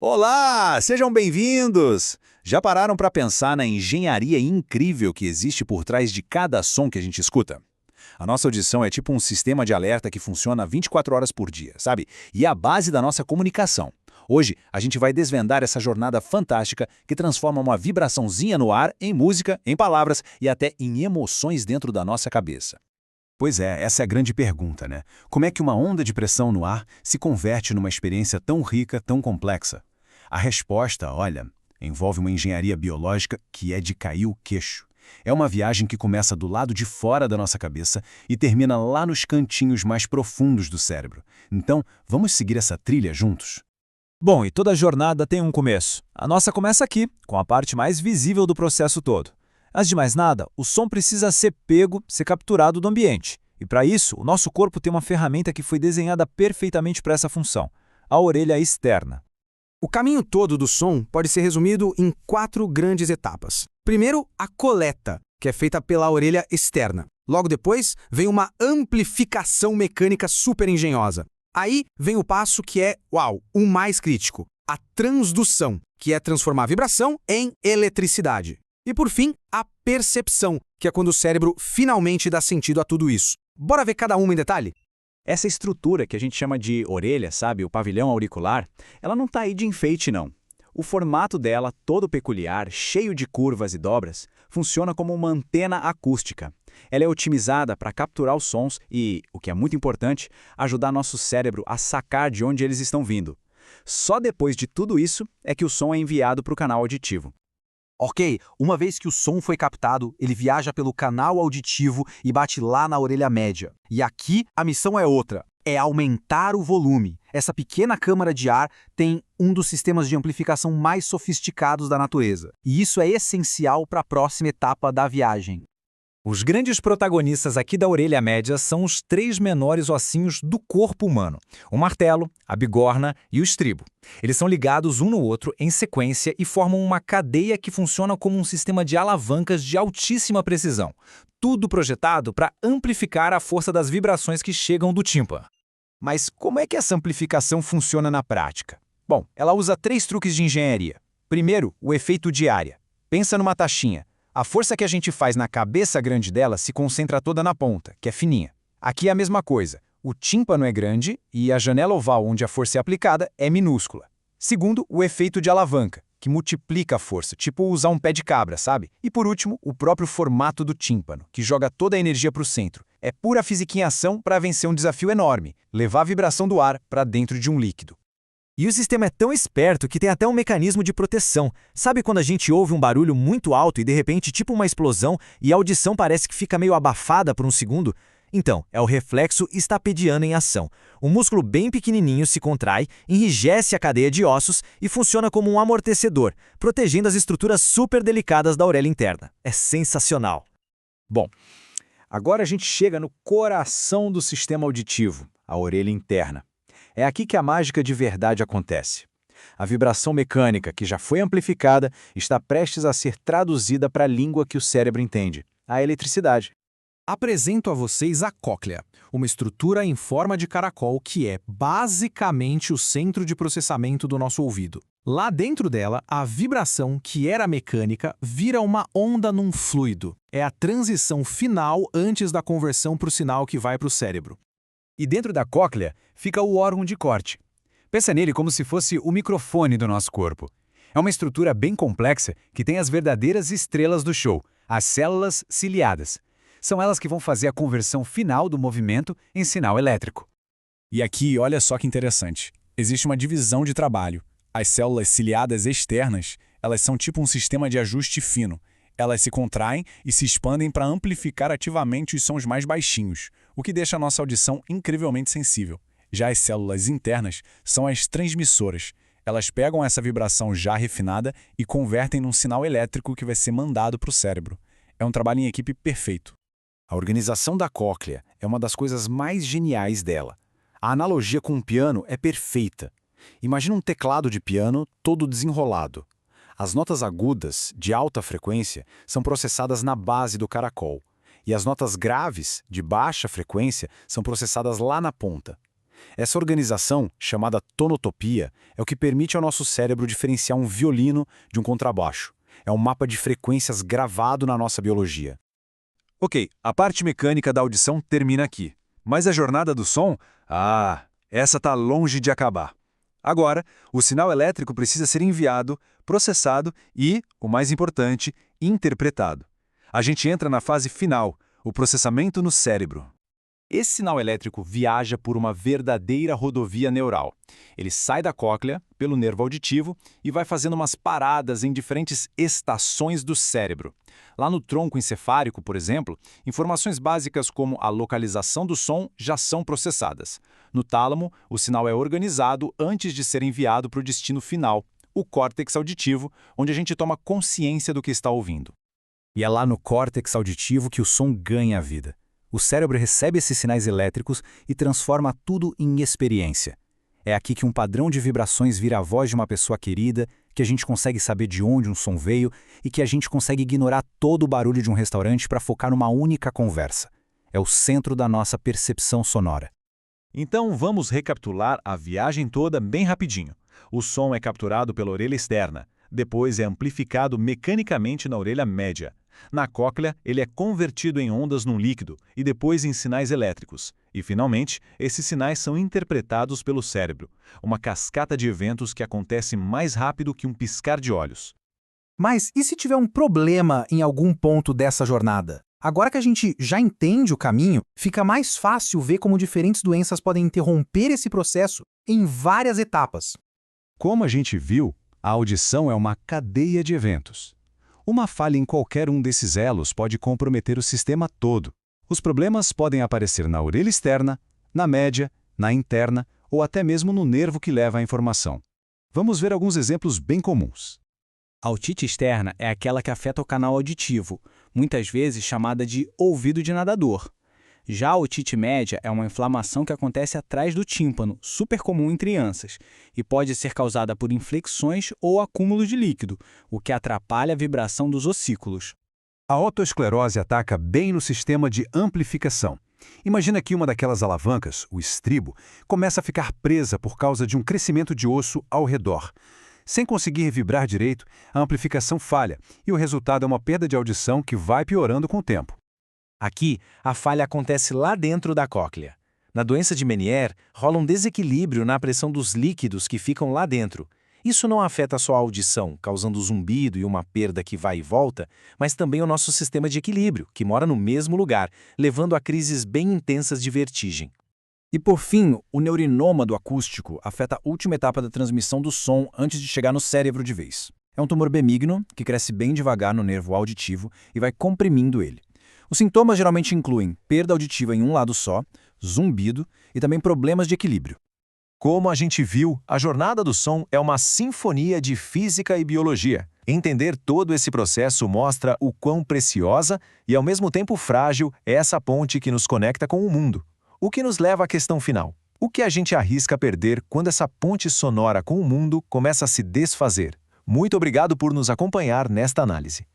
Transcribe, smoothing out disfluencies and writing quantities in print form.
Olá, sejam bem-vindos! Já pararam para pensar na engenharia incrível que existe por trás de cada som que a gente escuta? A nossa audição é tipo um sistema de alerta que funciona 24 horas por dia, sabe? E é a base da nossa comunicação. Hoje, a gente vai desvendar essa jornada fantástica que transforma uma vibraçãozinha no ar em música, em palavras e até em emoções dentro da nossa cabeça. Pois é, essa é a grande pergunta, né? Como é que uma onda de pressão no ar se converte numa experiência tão rica, tão complexa? A resposta, olha, envolve uma engenharia biológica que é de cair o queixo. É uma viagem que começa do lado de fora da nossa cabeça e termina lá nos cantinhos mais profundos do cérebro. Então, vamos seguir essa trilha juntos? Bom, e toda jornada tem um começo. A nossa começa aqui, com a parte mais visível do processo todo. Antes de mais nada, o som precisa ser pego, ser capturado do ambiente. E para isso, o nosso corpo tem uma ferramenta que foi desenhada perfeitamente para essa função: a orelha externa. O caminho todo do som pode ser resumido em 4 grandes etapas. Primeiro, a coleta, que é feita pela orelha externa. Logo depois, vem uma amplificação mecânica super engenhosa. Aí vem o passo que é, o mais crítico: a transdução, que é transformar a vibração em eletricidade. E por fim, a percepção, que é quando o cérebro finalmente dá sentido a tudo isso. Bora ver cada uma em detalhe? Essa estrutura que a gente chama de orelha, sabe, o pavilhão auricular, ela não está aí de enfeite, não. O formato dela, todo peculiar, cheio de curvas e dobras, funciona como uma antena acústica. Ela é otimizada para capturar os sons e, o que é muito importante, ajudar nosso cérebro a sacar de onde eles estão vindo. Só depois de tudo isso é que o som é enviado para o canal auditivo. Ok, uma vez que o som foi captado, ele viaja pelo canal auditivo e bate lá na orelha média. E aqui a missão é outra, é aumentar o volume. Essa pequena câmara de ar tem um dos sistemas de amplificação mais sofisticados da natureza. E isso é essencial para a próxima etapa da viagem. Os grandes protagonistas aqui da orelha média são os 3 menores ossinhos do corpo humano: o martelo, a bigorna e o estribo. Eles são ligados um no outro em sequência e formam uma cadeia que funciona como um sistema de alavancas de altíssima precisão. Tudo projetado para amplificar a força das vibrações que chegam do tímpano. Mas como é que essa amplificação funciona na prática? Bom, ela usa 3 truques de engenharia. Primeiro, o efeito de área. Pensa numa taxinha. A força que a gente faz na cabeça grande dela se concentra toda na ponta, que é fininha. Aqui é a mesma coisa. O tímpano é grande e a janela oval onde a força é aplicada é minúscula. Segundo, o efeito de alavanca, que multiplica a força, tipo usar um pé de cabra, sabe? E por último, o próprio formato do tímpano, que joga toda a energia para o centro. É pura física em ação para vencer um desafio enorme: levar a vibração do ar para dentro de um líquido. E o sistema é tão esperto que tem até um mecanismo de proteção. Sabe quando a gente ouve um barulho muito alto e de repente, tipo uma explosão, e a audição parece que fica meio abafada por um segundo? Então, é o reflexo estapediano em ação. Um músculo bem pequenininho se contrai, enrijece a cadeia de ossos e funciona como um amortecedor, protegendo as estruturas super delicadas da orelha interna. É sensacional. Bom, agora a gente chega no coração do sistema auditivo, a orelha interna. É aqui que a mágica de verdade acontece. A vibração mecânica, que já foi amplificada, está prestes a ser traduzida para a língua que o cérebro entende: a eletricidade. Apresento a vocês a cóclea, uma estrutura em forma de caracol que é basicamente o centro de processamento do nosso ouvido. Lá dentro dela, a vibração, que era mecânica, vira uma onda num fluido. É a transição final antes da conversão para o sinal que vai para o cérebro. E dentro da cóclea fica o órgão de corte. Pensa nele como se fosse o microfone do nosso corpo. É uma estrutura bem complexa que tem as verdadeiras estrelas do show, as células ciliadas. São elas que vão fazer a conversão final do movimento em sinal elétrico. E aqui, olha só que interessante. Existe uma divisão de trabalho. As células ciliadas externas, elas são tipo um sistema de ajuste fino. Elas se contraem e se expandem para amplificar ativamente os sons mais baixinhos, o que deixa a nossa audição incrivelmente sensível. Já as células internas são as transmissoras. Elas pegam essa vibração já refinada e convertem num sinal elétrico que vai ser mandado para o cérebro. É um trabalho em equipe perfeito. A organização da cóclea é uma das coisas mais geniais dela. A analogia com um piano é perfeita. Imagina um teclado de piano todo desenrolado. As notas agudas, de alta frequência, são processadas na base do caracol, e as notas graves, de baixa frequência, são processadas lá na ponta. Essa organização, chamada tonotopia, é o que permite ao nosso cérebro diferenciar um violino de um contrabaixo. É um mapa de frequências gravado na nossa biologia. Ok, a parte mecânica da audição termina aqui. Mas a jornada do som? Essa está longe de acabar. Agora, o sinal elétrico precisa ser enviado, processado e, o mais importante, interpretado. A gente entra na fase final, o processamento no cérebro. Esse sinal elétrico viaja por uma verdadeira rodovia neural. Ele sai da cóclea, pelo nervo auditivo, e vai fazendo umas paradas em diferentes estações do cérebro. Lá no tronco encefálico, por exemplo, informações básicas como a localização do som já são processadas. No tálamo, o sinal é organizado antes de ser enviado para o destino final, o córtex auditivo, onde a gente toma consciência do que está ouvindo. E é lá no córtex auditivo que o som ganha vida. O cérebro recebe esses sinais elétricos e transforma tudo em experiência. É aqui que um padrão de vibrações vira a voz de uma pessoa querida, que a gente consegue saber de onde um som veio e que a gente consegue ignorar todo o barulho de um restaurante para focar numa única conversa. É o centro da nossa percepção sonora. Então vamos recapitular a viagem toda bem rapidinho. O som é capturado pela orelha externa, depois é amplificado mecanicamente na orelha média. Na cóclea, ele é convertido em ondas num líquido e depois em sinais elétricos. E, finalmente, esses sinais são interpretados pelo cérebro, uma cascata de eventos que acontece mais rápido que um piscar de olhos. Mas e se tiver um problema em algum ponto dessa jornada? Agora que a gente já entende o caminho, fica mais fácil ver como diferentes doenças podem interromper esse processo em várias etapas. Como a gente viu, a audição é uma cadeia de eventos. Uma falha em qualquer um desses elos pode comprometer o sistema todo. Os problemas podem aparecer na orelha externa, na média, na interna ou até mesmo no nervo que leva a informação. Vamos ver alguns exemplos bem comuns. A otite externa é aquela que afeta o canal auditivo, muitas vezes chamada de ouvido de nadador. Já a otite média é uma inflamação que acontece atrás do tímpano, super comum em crianças, e pode ser causada por inflexões ou acúmulo de líquido, o que atrapalha a vibração dos ossículos. A otosclerose ataca bem no sistema de amplificação. Imagina que uma daquelas alavancas, o estribo, começa a ficar presa por causa de um crescimento de osso ao redor. Sem conseguir vibrar direito, a amplificação falha e o resultado é uma perda de audição que vai piorando com o tempo. Aqui, a falha acontece lá dentro da cóclea. Na doença de Meniere, rola um desequilíbrio na pressão dos líquidos que ficam lá dentro. Isso não afeta só a audição, causando zumbido e uma perda que vai e volta, mas também o nosso sistema de equilíbrio, que mora no mesmo lugar, levando a crises bem intensas de vertigem. E por fim, o neurinômado acústico afeta a última etapa da transmissão do som antes de chegar no cérebro de vez. É um tumor benigno que cresce bem devagar no nervo auditivo e vai comprimindo ele. Os sintomas geralmente incluem perda auditiva em um lado só, zumbido e também problemas de equilíbrio. Como a gente viu, a jornada do som é uma sinfonia de física e biologia. Entender todo esse processo mostra o quão preciosa e ao mesmo tempo frágil é essa ponte que nos conecta com o mundo. O que nos leva à questão final. O que a gente arrisca perder quando essa ponte sonora com o mundo começa a se desfazer? Muito obrigado por nos acompanhar nesta análise.